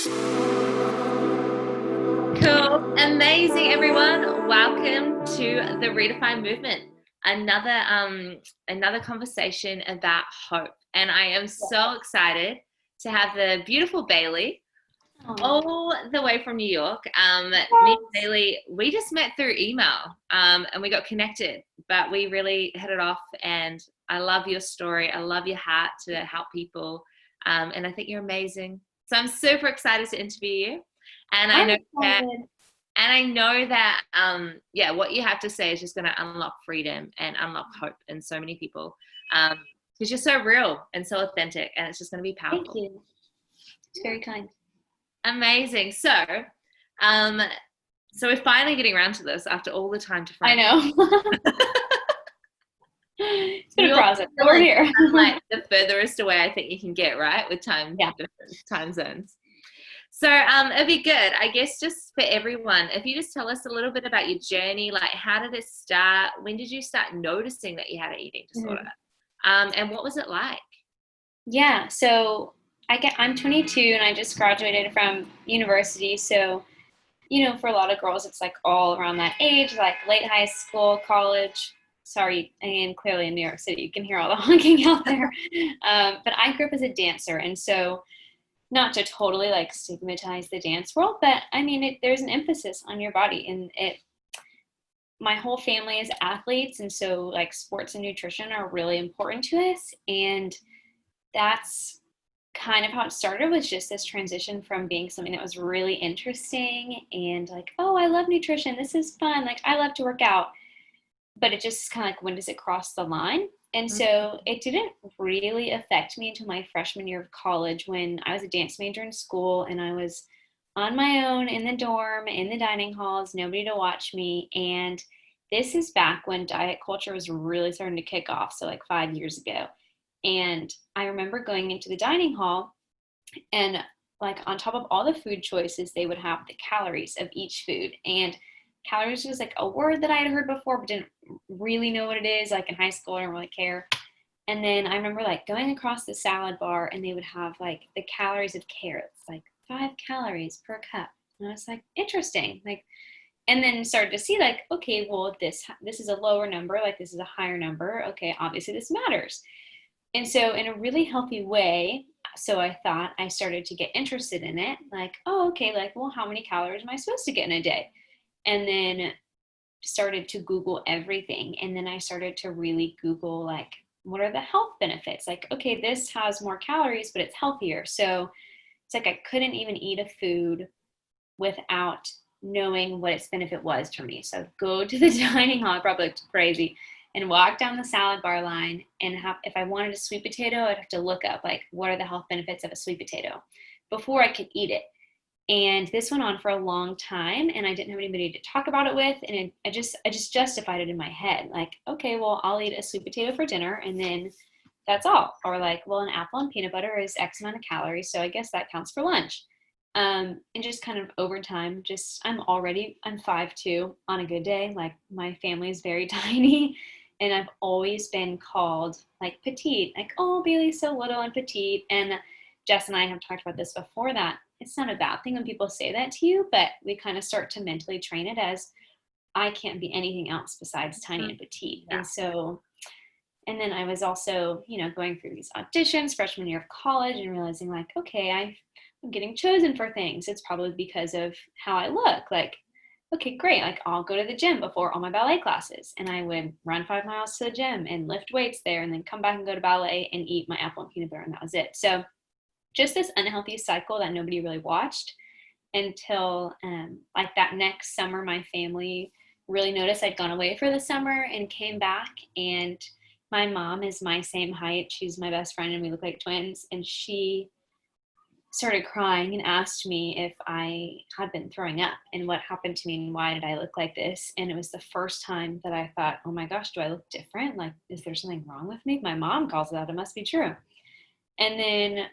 Cool. Amazing, everyone. Welcome to the Redefine Movement. Another conversation about hope. And I am so excited to have the beautiful Bailey all the way from New York. Me and Bailey, we just met through email and we got connected, but we really hit it off. And I love your story. I love your heart to help people. And I think you're amazing. So I'm super excited to interview you. And I know that what you have to say is just going to unlock freedom and unlock hope in so many people. Because you're so real and so authentic, and it's just going to be powerful. Thank you. It's very kind. Amazing. So we're finally getting around to this after all the time to find. I know. It's been a process. We're here. Like the furthest away I think you can get, right? With different time zones. So it'd be good, I guess, just for everyone, if you just tell us a little bit about your journey, like how did it start? When did you start noticing that you had an eating disorder? And what was it like? Yeah, so I'm 22 and I just graduated from university. So, for a lot of girls, it's like all around that age, like late high school, college. Sorry, and clearly in New York City, you can hear all the honking out there. But I grew up as a dancer, and so not to totally like stigmatize the dance world, but I mean, there's an emphasis on your body, and my whole family is athletes, and so like sports and nutrition are really important to us, and that's kind of how it started, was just this transition from being something that was really interesting and like, oh, I love nutrition, this is fun, like I love to work out, but it just kind of like, when does it cross the line? And so it didn't really affect me until my freshman year of college, when I was a dance major in school and I was on my own in the dorm, in the dining halls, nobody to watch me. And this is back when diet culture was really starting to kick off. So like 5 years ago. And I remember going into the dining hall, and like on top of all the food choices, they would have the calories of each food. And calories was like a word that I had heard before, but didn't really know what it is. Like in high school, I didn't really care. And then I remember like going across the salad bar, and they would have like the calories of carrots, like 5 calories per cup. And I was like, interesting. Like, and then started to see like, okay, well, this is a lower number, like this is a higher number. Okay, obviously this matters. And so in a really healthy way, so I thought, I started to get interested in it. Like, oh, okay, like, well, how many calories am I supposed to get in a day? And then started to Google everything. And then I started to really Google, like, what are the health benefits? Like, okay, this has more calories, but it's healthier. So it's like I couldn't even eat a food without knowing what its benefit was for me. So I'd go to the dining hall, I probably looked crazy, and walk down the salad bar line, and if I wanted a sweet potato, I'd have to look up, like, what are the health benefits of a sweet potato before I could eat it. And this went on for a long time, and I didn't have anybody to talk about it with. And I just justified it in my head. Like, okay, well, I'll eat a sweet potato for dinner, and then that's all. Or like, well, an apple and peanut butter is X amount of calories, so I guess that counts for lunch. And just kind of over time, I'm 5'2" on a good day. Like, my family is very tiny, and I've always been called like petite, like, oh, Bailey's so little and petite. And Jess and I have talked about this before, that it's not a bad thing when people say that to you, but we kind of start to mentally train it as, I can't be anything else besides tiny and petite. Yeah. And then I was also, going through these auditions freshman year of college, and realizing like, okay, I'm getting chosen for things. It's probably because of how I look. Like, okay, great. Like, I'll go to the gym before all my ballet classes, and I would run 5 miles to the gym and lift weights there, and then come back and go to ballet and eat my apple and peanut butter, and that was it. So just this unhealthy cycle that nobody really watched until like that next summer, my family really noticed I'd gone away for the summer and came back. And my mom is my same height. She's my best friend, and we look like twins. And she started crying and asked me if I had been throwing up and what happened to me and why did I look like this. And it was the first time that I thought, oh my gosh, do I look different? Like, is there something wrong with me? My mom calls it out. It must be true. And then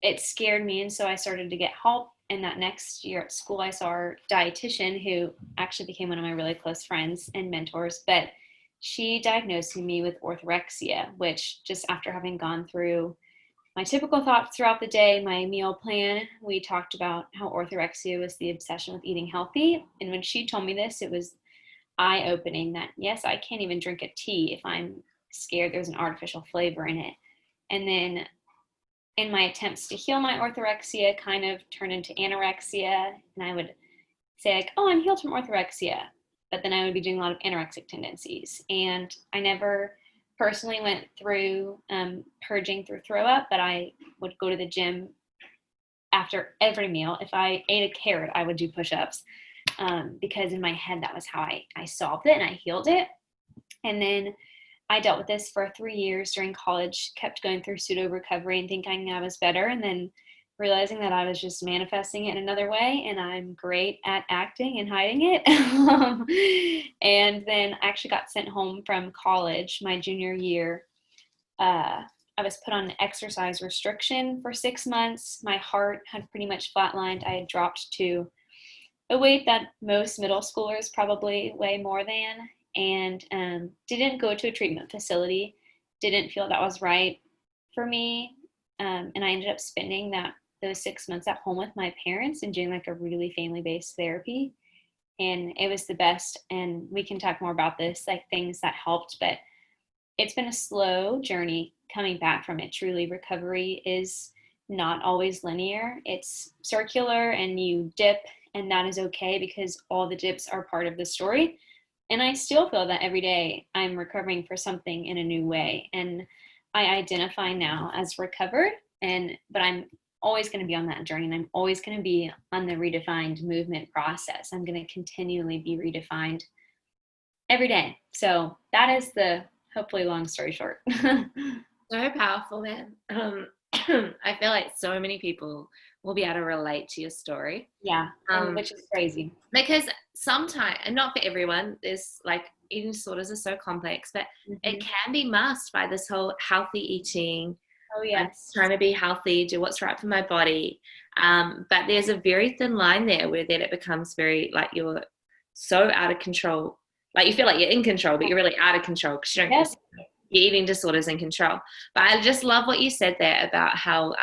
it scared me. And so I started to get help. And that next year at school, I saw our dietitian, who actually became one of my really close friends and mentors. But she diagnosed me with orthorexia, which, just after having gone through my typical thoughts throughout the day, my meal plan. We talked about how orthorexia was the obsession with eating healthy. And when she told me this, it was eye-opening that, yes, I can't even drink a tea if I'm scared there's an artificial flavor in it. And then in my attempts to heal my orthorexia, kind of turned into anorexia. And I would say, like, oh, I'm healed from orthorexia. But then I would be doing a lot of anorexic tendencies. And I never personally went through purging through throw up, but I would go to the gym after every meal. If I ate a carrot, I would do push-ups because in my head, that was how I solved it and I healed it. And then I dealt with this for 3 years during college, kept going through pseudo recovery and thinking I was better, and then realizing that I was just manifesting it in another way, and I'm great at acting and hiding it. And then I actually got sent home from college my junior year. I was put on an exercise restriction for 6 months. My heart had pretty much flatlined. I had dropped to a weight that most middle schoolers probably weigh more than, and didn't go to a treatment facility. Didn't feel that was right for me. And I ended up spending those 6 months at home with my parents and doing like a really family-based therapy. And it was the best. And we can talk more about this, like things that helped, but it's been a slow journey coming back from it. Truly, recovery is not always linear. It's circular and you dip, and that is okay because all the dips are part of the story. And I still feel that every day I'm recovering for something in a new way. And I identify now as recovered, but I'm always going to be on that journey, and I'm always going to be on the redefined movement process. I'm going to continually be redefined every day. So that is the hopefully long story short. So powerful, man. I feel like so many people will be able to relate to your story. Yeah, which is crazy. Because sometimes, and not for everyone, there's like eating disorders are so complex, but it can be masked by this whole healthy eating. Oh, yes. I'm trying to be healthy, do what's right for my body. But there's a very thin line there where then it becomes very like you're so out of control. Like you feel like you're in control, but you're really out of control because you don't get your eating disorders in control. But I just love what you said there about how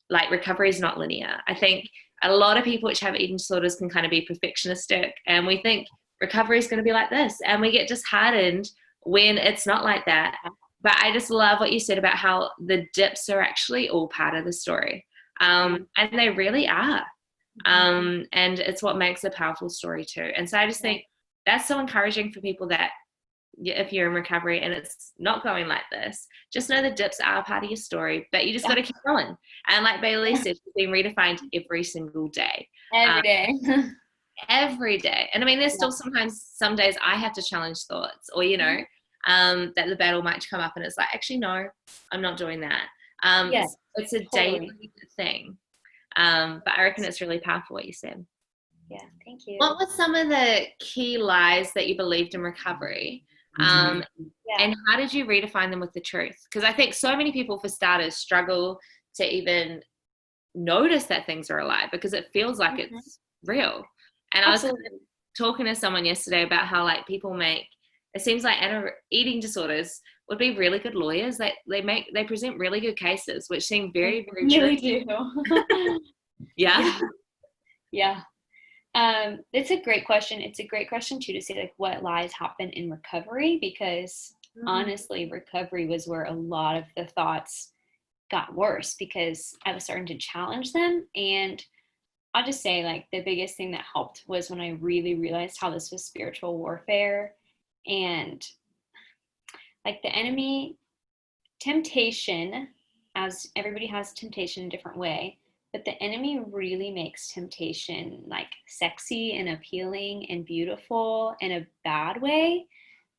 like recovery is not linear. I think a lot of people which have eating disorders can kind of be perfectionistic, and we think recovery is going to be like this, and we get disheartened when it's not like that. But I just love what you said about how the dips are actually all part of the story. And they really are. And it's what makes a powerful story too. And so I just think that's so encouraging for people that if you're in recovery and it's not going like this, just know the dips are part of your story, but you just got to keep going. And like Bailey said, she's being redefined every single day. Every day. Every day. And I mean, there's still sometimes some days I have to challenge thoughts or, you know, that the battle might come up and it's like, actually, no, I'm not doing that. It's a daily thing. But I reckon it's really powerful what you said. Yeah, thank you. What were some of the key lies that you believed in recovery? And how did you redefine them with the truth? Because I think so many people, for starters, struggle to even notice that things are a lie because it feels like it's real. And Absolutely. I was talking to someone yesterday about how like people make, it seems like eating disorders would be really good lawyers. They present really good cases, which seem very, very true. Really do. Yeah. It's a great question. It's a great question too to say like what lies happen in recovery, because honestly, recovery was where a lot of the thoughts got worse because I was starting to challenge them. And I'll just say like the biggest thing that helped was when I really realized how this was spiritual warfare. And like the enemy, temptation, as everybody has temptation in a different way, but the enemy really makes temptation like sexy and appealing and beautiful in a bad way.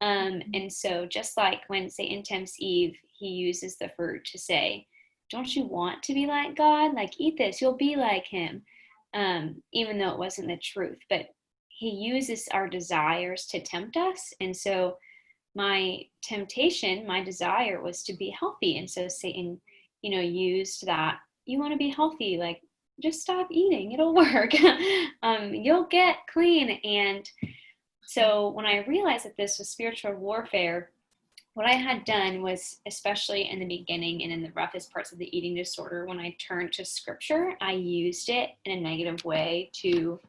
And so just like when Satan tempts Eve, he uses the fruit to say, don't you want to be like God? Like, eat this, you'll be like him. Even though it wasn't the truth, but he uses our desires to tempt us. And so my temptation, my desire was to be healthy. And so Satan, used that. You want to be healthy, like just stop eating, it'll work. You'll get clean. And so when I realized that this was spiritual warfare, what I had done was, especially in the beginning and in the roughest parts of the eating disorder, when I turned to scripture, I used it in a negative way to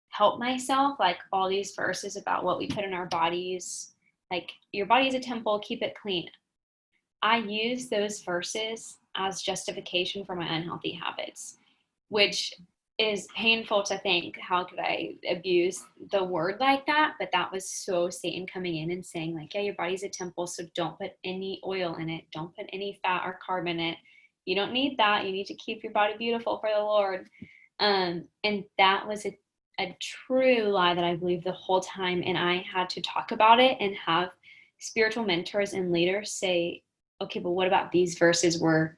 help myself, like all these verses about what we put in our bodies, like your body is a temple, keep it clean. I use those verses as justification for my unhealthy habits, which is painful to think. How could I abuse the word like that? But that was so Satan coming in and saying, like, yeah, your body's a temple, so don't put any oil in it. Don't put any fat or carb in it. You don't need that. You need to keep your body beautiful for the Lord. And that was a true lie that I believed the whole time. And I had to talk about it and have spiritual mentors and leaders say, okay, but what about these verses where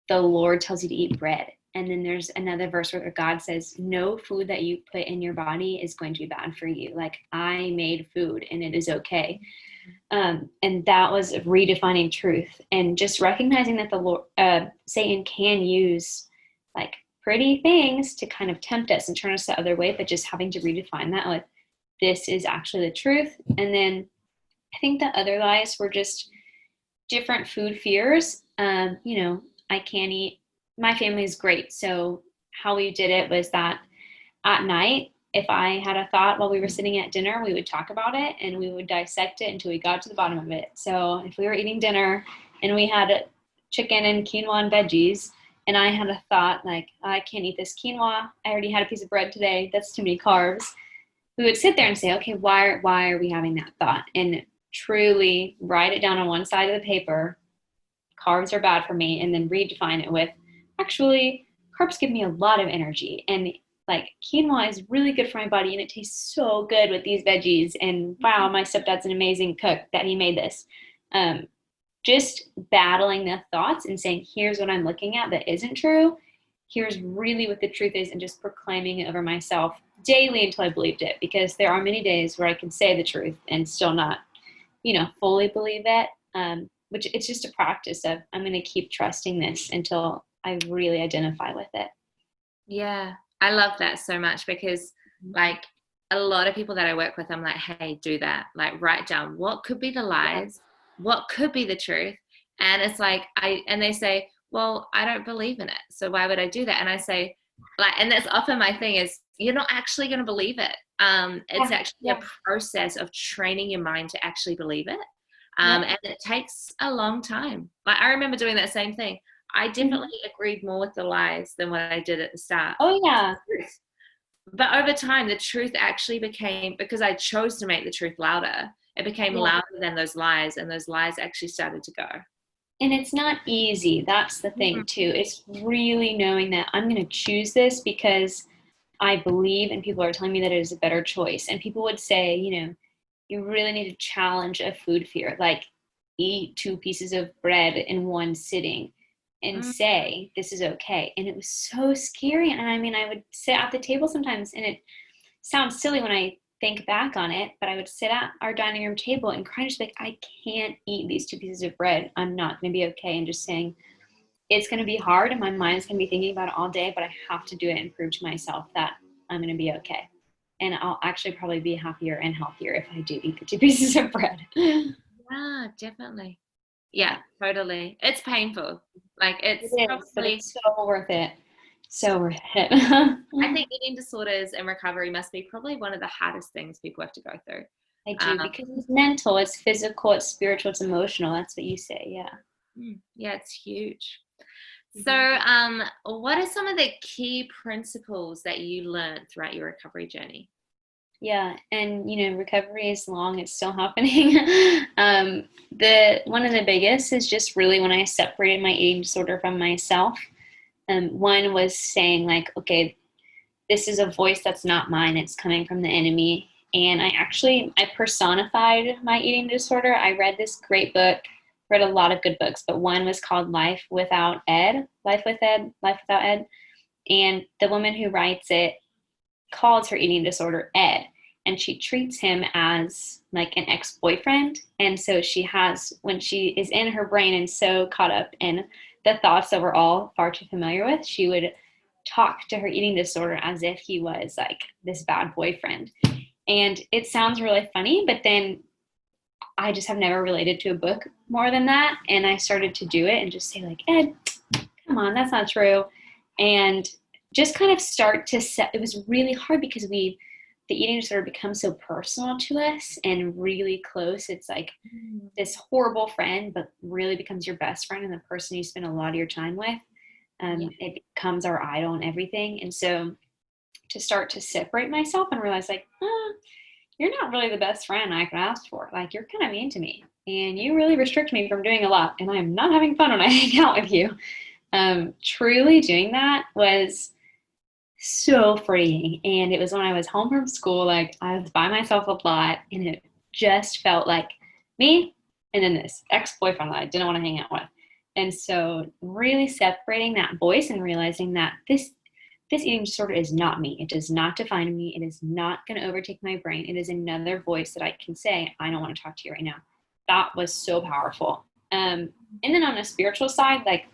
the Lord tells you to eat bread? And then there's another verse where God says, no food that you put in your body is going to be bad for you. Like, I made food and it is okay. And that was redefining truth and just recognizing that the Lord, Satan can use like pretty things to kind of tempt us and turn us the other way, but just having to redefine that with this is actually the truth. And then I think the other lies were just different food fears. I can't eat. My family is great. So how we did it was that at night, if I had a thought while we were sitting at dinner, we would talk about it and we would dissect it until we got to the bottom of it. So if we were eating dinner and we had chicken and quinoa and veggies, and I had a thought like, I can't eat this quinoa. I already had a piece of bread today. That's too many carbs. We would sit there and say, okay, why are we having that thought? And truly write it down on one side of the paper. Carbs are bad for me. And then redefine it with, actually, carbs give me a lot of energy. And like quinoa is really good for my body and it tastes so good with these veggies. And wow, my stepdad's an amazing cook that he made this. Just battling the thoughts and saying, here's what I'm looking at that isn't true. Here's really what the truth is, and just proclaiming it over myself daily until I believed it. Because there are many days where I can say the truth and still not, fully believe it. Which it's just a practice of, I'm going to keep trusting this until I really identify with it. Yeah, I love that so much because like a lot of people that I work with, I'm like, hey, do that. Like, write down what could be the lies, what could be the truth. And it's like, and they say, well, I don't believe in it. So why would I do that? And I say, like, and that's often my thing is, you're not actually going to believe it. It's actually a process of training your mind to actually believe it. And it takes a long time. Like, I remember doing that same thing. I definitely agreed more with the lies than what I did at the start. Oh, yeah. But over time, the truth actually became, because I chose to make the truth louder, it became louder than those lies, and those lies actually started to go. And it's not easy. That's the thing, too. It's really knowing that I'm going to choose this because I believe, and people are telling me that it is a better choice. And people would say, you really need to challenge a food fear, like eat 2 pieces of bread in one sitting and say, this is okay. And it was so scary. And I mean, I would sit at the table sometimes, and it sounds silly when I think back on it, but I would sit at our dining room table and cry, just like, I can't eat these 2 pieces of bread. I'm not going to be okay. And just saying, it's going to be hard and my mind's going to be thinking about it all day, but I have to do it and prove to myself that I'm going to be okay. And I'll actually probably be happier and healthier if I do eat the 2 pieces of bread. Yeah, definitely. Yeah, totally. It's painful. Like, it's but it's so worth it. So worth it. I think eating disorders and recovery must be probably one of the hardest things people have to go through. I do, because it's mental, it's physical, it's spiritual, it's emotional. That's what you say, yeah. Yeah, it's huge. So, what are some of the key principles that you learned throughout your recovery journey? Yeah, and recovery is long; it's still happening. One of the biggest is just really when I separated my eating disorder from myself. One was saying like, okay, this is a voice that's not mine; it's coming from the enemy. And I personified my eating disorder. I read this great book, read a lot of good books, but one was called Life Without Ed, Life Without Ed. And the woman who writes it calls her eating disorder Ed, and she treats him as like an ex-boyfriend. And so when she is in her brain and so caught up in the thoughts that we're all far too familiar with, she would talk to her eating disorder as if he was like this bad boyfriend. And it sounds really funny, but then I just have never related to a book more than that. And I started to do it and just say like, Ed, come on, that's not true. And just kind of start to set, it was really hard because the eating disorder becomes so personal to us and really close. It's like this horrible friend, but really becomes your best friend and the person you spend a lot of your time with. It becomes our idol and everything. And so to start to separate myself and realize like, you're not really the best friend I could ask for. Like, you're kind of mean to me and you really restrict me from doing a lot. And I'm not having fun when I hang out with you. Truly doing that was so freeing. And it was when I was home from school, like I was by myself a lot and it just felt like me and then this ex-boyfriend that I didn't want to hang out with. And so really separating that voice and realizing that this eating disorder is not me. It does not define me. It is not going to overtake my brain. It is another voice that I can say, I don't want to talk to you right now. That was so powerful. And then on a spiritual side, like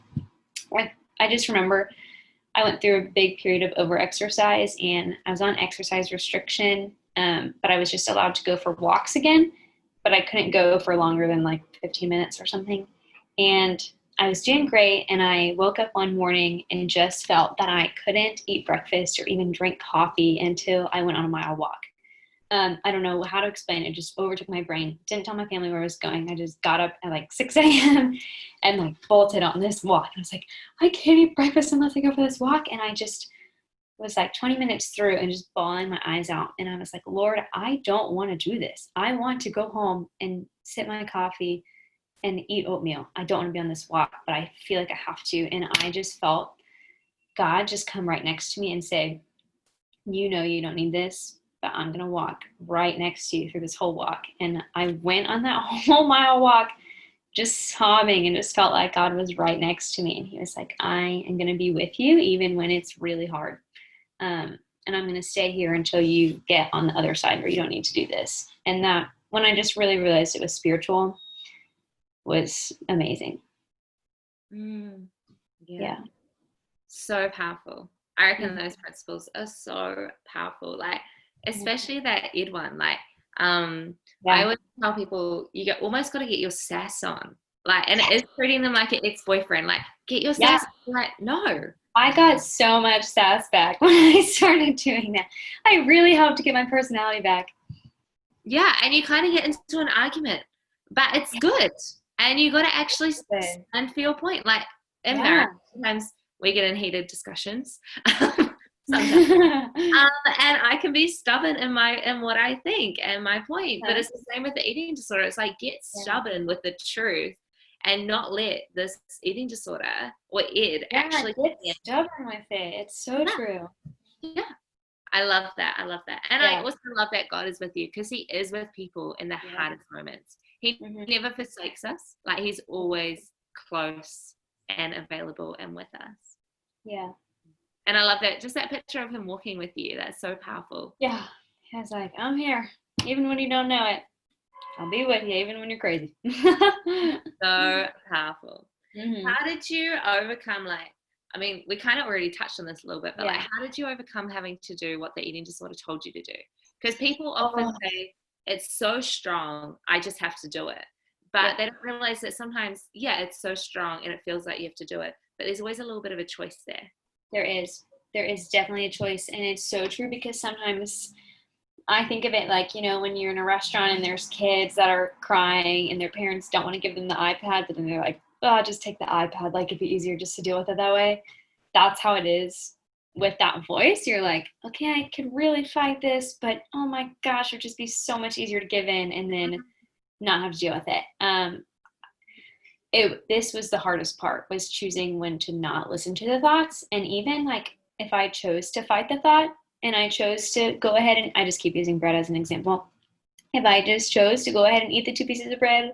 I just remember I went through a big period of over-exercise and I was on exercise restriction, but I was just allowed to go for walks again, but I couldn't go for longer than like 15 minutes or something. And I was doing great, and I woke up one morning and just felt that I couldn't eat breakfast or even drink coffee until I went on a mile walk. I don't know how to explain it. It just overtook my brain. Didn't tell my family where I was going. I just got up at like 6 a.m. and like bolted on this walk. I was like, I can't eat breakfast unless I go for this walk. And I just was like 20 minutes through and just bawling my eyes out. And I was like, Lord, I don't want to do this. I want to go home and sip my coffee and eat oatmeal. I don't want to be on this walk, but I feel like I have to. And I just felt God just come right next to me and say, you know, you don't need this, but I'm going to walk right next to you through this whole walk. And I went on that whole mile walk just sobbing and just felt like God was right next to me. And he was like, I am going to be with you even when it's really hard. And I'm going to stay here until you get on the other side where you don't need to do this. And that, when I just really realized it was spiritual, was amazing. Yeah. So powerful. I reckon those principles are so powerful. Like, especially that id one. Like, I always tell people you almost got to get your sass on. Like, and it is treating them like an ex-boyfriend. Like, get your sass. Like, no. I got so much sass back when I started doing that. I really hope to get my personality back. Yeah, and you kind of get into an argument, but it's good. And you got to actually stand for your point. Like, in marriage, sometimes we get in heated discussions. Sometimes. And I can be stubborn in what I think and my point. But it's the same with the eating disorder. It's like, get stubborn with the truth and not let this eating disorder or id actually get stubborn with it. It's so true. Yeah. I love that. And I also love that God is with you, because he is with people in the hardest moments. He never forsakes us. Like, he's always close and available and with us. Yeah. And I love that, just that picture of him walking with you. That's so powerful. Yeah. He was like, I'm here. Even when you don't know it, I'll be with you, even when you're crazy. So powerful. How did you overcome, like, I mean, we kind of already touched on this a little bit, but like, how did you overcome having to do what the eating disorder told you to do? Because people often say, it's so strong, I just have to do it. But they don't realize that sometimes, it's so strong and it feels like you have to do it. But there's always a little bit of a choice there. There is. There is definitely a choice. And it's so true, because sometimes I think of it like, you know, when you're in a restaurant and there's kids that are crying and their parents don't want to give them the iPad, but then they're like, oh, just take the iPad. Like, it'd be easier just to deal with it that way. That's how it is with that voice. You're like, okay, I could really fight this, but oh my gosh, it'd just be so much easier to give in and then not have to deal with it. This was the hardest part, was choosing when to not listen to the thoughts. And even like, if I chose to fight the thought and I chose to go ahead and, I just keep using bread as an example. If I just chose to go ahead and eat the 2 pieces of bread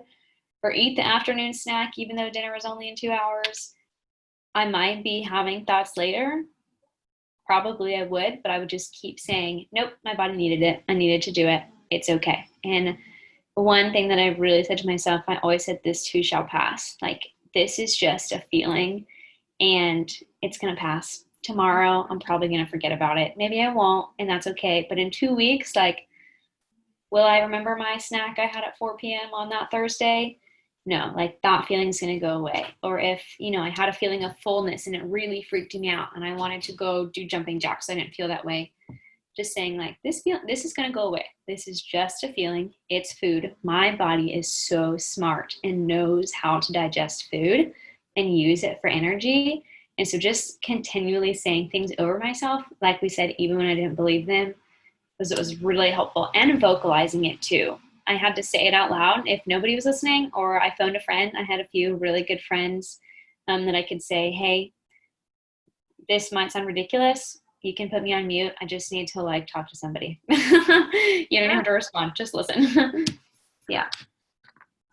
or eat the afternoon snack, even though dinner was only in 2 hours, I might be having thoughts later. Probably I would, but I would just keep saying, nope, my body needed it. I needed to do it. It's okay. And one thing that I've really said to myself, I always said, this too shall pass. Like, this is just a feeling and it's going to pass. Tomorrow, I'm probably going to forget about it. Maybe I won't, and that's okay. But in 2 weeks, like, will I remember my snack I had at 4 p.m. on that Thursday? No, like that feeling's going to go away. Or if, I had a feeling of fullness and it really freaked me out and I wanted to go do jumping jacks, I didn't feel that way. Just saying like this is going to go away. This is just a feeling. It's food. My body is so smart and knows how to digest food and use it for energy. And so just continually saying things over myself, like we said, even when I didn't believe them, it was really helpful, and vocalizing it too. I had to say it out loud if nobody was listening, or I phoned a friend. I had a few really good friends that I could say, hey, this might sound ridiculous. You can put me on mute. I just need to like talk to somebody. You don't have to respond. Just listen. Yeah.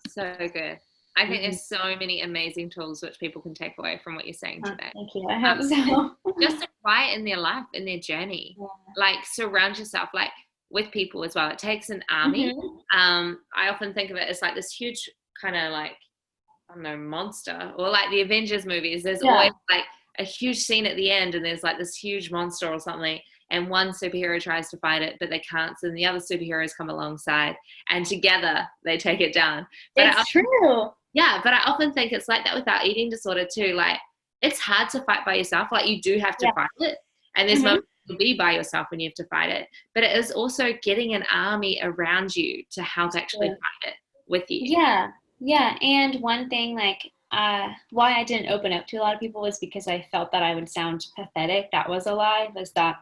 So good. I think there's so many amazing tools which people can take away from what you're saying today. Thank you. I hope so. Just to quiet in their life, in their journey. Yeah. Like surround yourself like with people as well. It takes an army. I often think of it as like this huge kind of like, I don't know, monster, or like the Avengers movies. There's always like a huge scene at the end and there's like this huge monster or something, and one superhero tries to fight it but they can't, so then the other superheroes come alongside and together they take it down. But it's true. Yeah, but I often think it's like that with our eating disorder too. Like it's hard to fight by yourself. Like you do have to fight it, and there's moments you'll be by yourself when you have to fight it, but it is also getting an army around you to help actually fight it with you. Yeah. And one thing, like, why I didn't open up to a lot of people was because I felt that I would sound pathetic. That was a lie. Was that,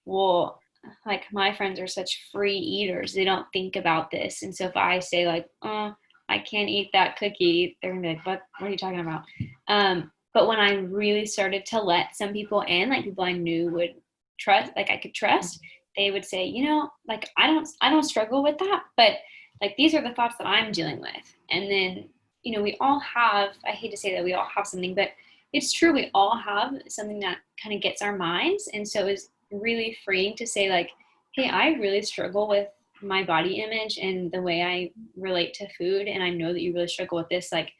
well, like my friends are such free eaters. They don't think about this. And so if I say like, I can't eat that cookie, they're gonna be like, what are you talking about? But when I really started to let some people in, like people I knew would trust, like I could trust, they would say, like I don't struggle with that, but like these are the thoughts that I'm dealing with. And then, we all have, I hate to say that we all have something, but it's true, we all have something that kind of gets our minds. And so it's really freeing to say like, hey, I really struggle with my body image and the way I relate to food, and I know that you really struggle with this. Like,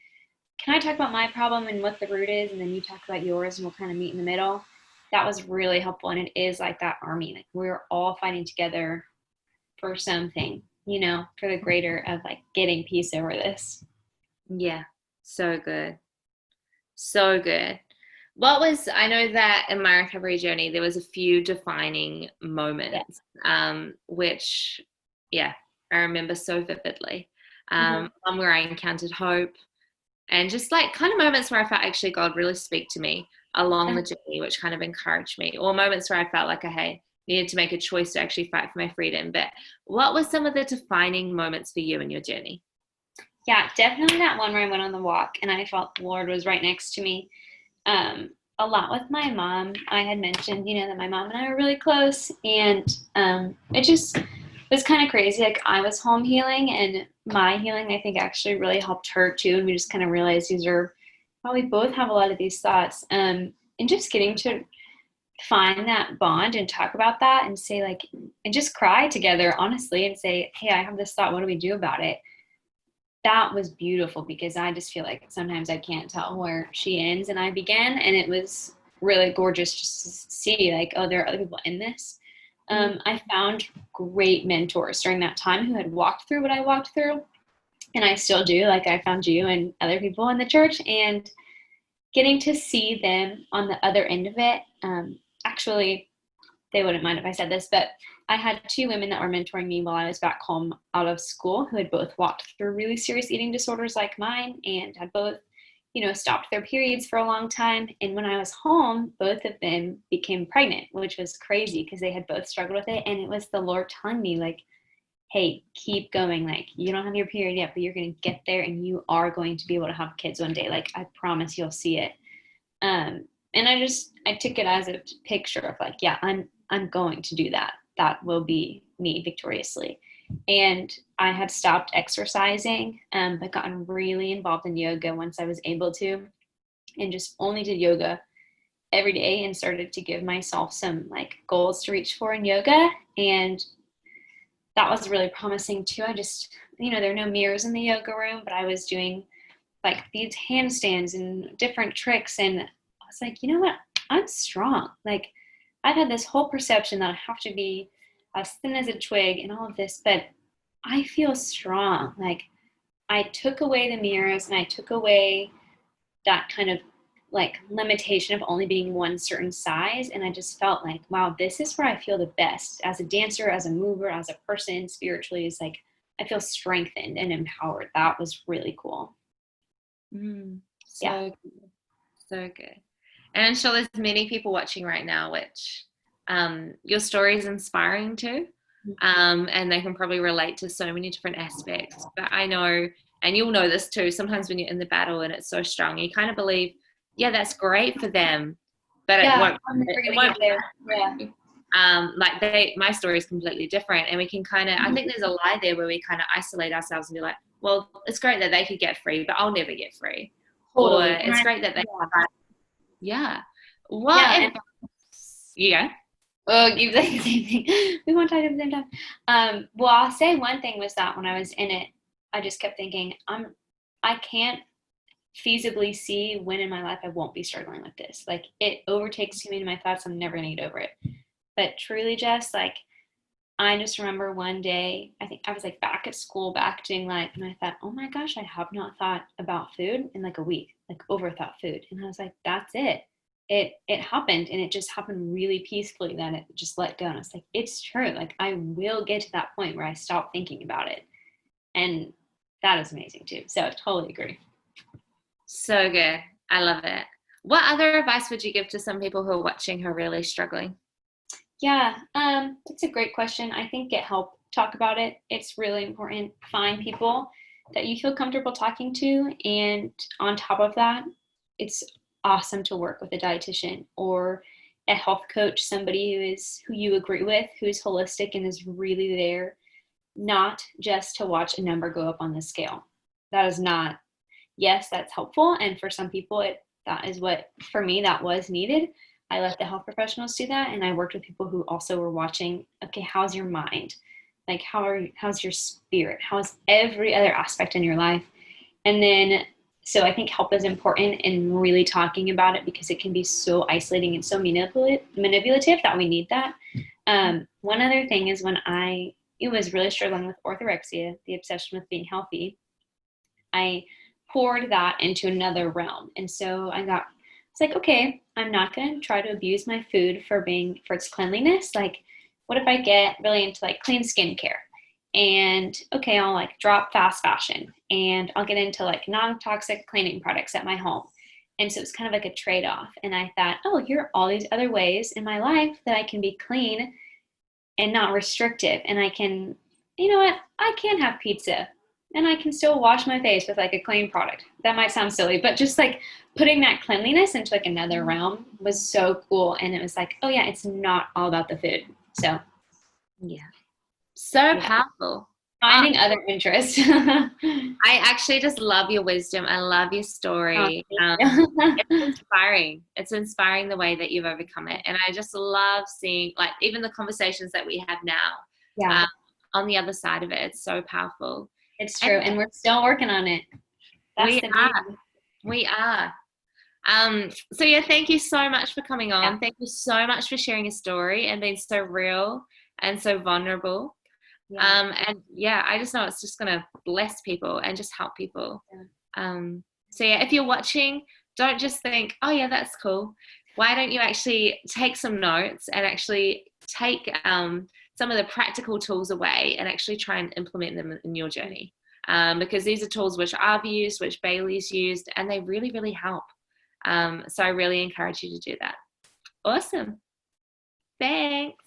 can I talk about my problem and what the root is, and then you talk about yours, and we'll kind of meet in the middle? That was really helpful, and it is like that army. Like we're all fighting together for something, for the greater of like getting peace over this. Yeah, so good. So good. I know that in my recovery journey, there was a few defining moments, which, I remember so vividly. One where I encountered hope, and just like kind of moments where I felt actually God really speak to me along the journey, which kind of encouraged me, or moments where I felt like I needed to make a choice to actually fight for my freedom. But what were some of the defining moments for you in your journey? Yeah, definitely that one where I went on the walk and I felt the Lord was right next to me. A lot with my mom. I had mentioned, that my mom and I were really close, and it just was kind of crazy. Like I was home healing, and my healing, I think, actually really helped her too. And we just kind of realized we both have a lot of these thoughts. And just getting to find that bond and talk about that and say like, and just cry together, honestly, and say, hey, I have this thought. What do we do about it? That was beautiful, because I just feel like sometimes I can't tell where she ends and I begin. And it was really gorgeous just to see like, oh, there are other people in this. I found great mentors during that time who had walked through what I walked through. And I still do. Like I found you and other people in the church, and getting to see them on the other end of it. Actually, they wouldn't mind if I said this, but I had two women that were mentoring me while I was back home out of school, who had both walked through really serious eating disorders like mine, and had both, stopped their periods for a long time. And when I was home, both of them became pregnant, which was crazy because they had both struggled with it. And it was the Lord telling me like, hey, keep going. Like you don't have your period yet, but you're going to get there, and you are going to be able to have kids one day. Like I promise you'll see it. And I took it as a picture of like, yeah, I'm going to do that. That will be me victoriously. And I had stopped exercising, but gotten really involved in yoga once I was able to, and just only did yoga every day and started to give myself some like goals to reach for in yoga. And that was really promising too. I just, there are no mirrors in the yoga room, but I was doing like these handstands and different tricks. And I was like, you know what? I'm strong. Like I've had this whole perception that I have to be as thin as a twig and all of this, but I feel strong. Like I took away the mirrors and I took away that kind of like limitation of only being one certain size. And I just felt like, wow, this is where I feel the best as a dancer, as a mover, as a person spiritually. Is like I feel strengthened and empowered. That was really cool. Yeah. So good. So good. And I'm sure there's many people watching right now, which your story is inspiring too. And they can probably relate to so many different aspects. But I know, and you'll know this too, sometimes when you're in the battle and it's so strong, you kind of believe, yeah, that's great for them, but it Yeah, won't, I'm never it gonna won't get there. Yeah. like my story is completely different, and we can kind of, I think there's a lie there where we kind of isolate ourselves and be like, well, it's great that they could get free, but I'll never get free. Or Totally. it's great that they, yeah. What Yeah. advice? Yeah. Oh, you like the same thing. We won't talk at the same time. Well, I'll say one thing was that when I was in it, I just kept thinking, I can't feasibly see when in my life I won't be struggling with this. Like it overtakes me in my thoughts. I'm never gonna get over it. But truly, Jess, like I just remember one day, I think I was like back at school, back doing life, and I thought, oh my gosh, I have not thought about food in like a week, like overthought food. And I was like, that's it. It happened, and it just happened really peacefully. Then it just let go. And I was like, it's true. Like I will get to that point where I stop thinking about it. And that is amazing too. So I totally agree. So good. I love it. What other advice would you give to some people who are watching who are really struggling? Yeah, that's a great question. I think get help, talk about it. It's really important. Find people that you feel comfortable talking to. And on top of that, it's awesome to work with a dietitian or a health coach, somebody who you agree with, who's holistic and is really there, not just to watch a number go up on the scale. That is not, yes, that's helpful. And for some people, that is what, for me, that was needed. I let the health professionals do that. And I worked with people who also were watching, okay, how's your mind? Like, how's your spirit? How's every other aspect in your life? And then, so I think help is important in really talking about it because it can be so isolating and so manipulative that we need that. One other thing is when it was really struggling with orthorexia, the obsession with being healthy, I poured that into another realm. And so it's like, okay, I'm not going to try to abuse my food for its cleanliness. Like, what if I get really into like clean skincare? And okay, I'll like drop fast fashion and I'll get into like non-toxic cleaning products at my home. And so it's kind of like a trade-off. And I thought, oh, here are all these other ways in my life that I can be clean and not restrictive. And I can, you know what, I can have pizza and I can still wash my face with like a clean product. That might sound silly, but just like putting that cleanliness into like another realm was so cool. And it was like, oh yeah, it's not all about the food. So Yeah. So powerful. Finding other interests. I actually just love your wisdom. I love your story. Oh, It's inspiring. It's inspiring the way that you've overcome it. And I just love seeing, like, even the conversations that we have now yeah, on the other side of it. It's so powerful. it's true. And we're still working on it. That's We the are. beauty. We are. So yeah, thank you so much for coming on. Yeah. Thank you so much for sharing your story and being so real and so vulnerable. Yeah. And yeah, I just know it's just gonna bless people and just help people. So yeah, if you're watching, don't just think, oh yeah, that's cool. Why don't you actually take some notes and actually take some of the practical tools away and actually try and implement them in your journey? Because these are tools which I've used, which Bailey's used, and they really, really help. So I really encourage you to do that. Awesome. Thanks.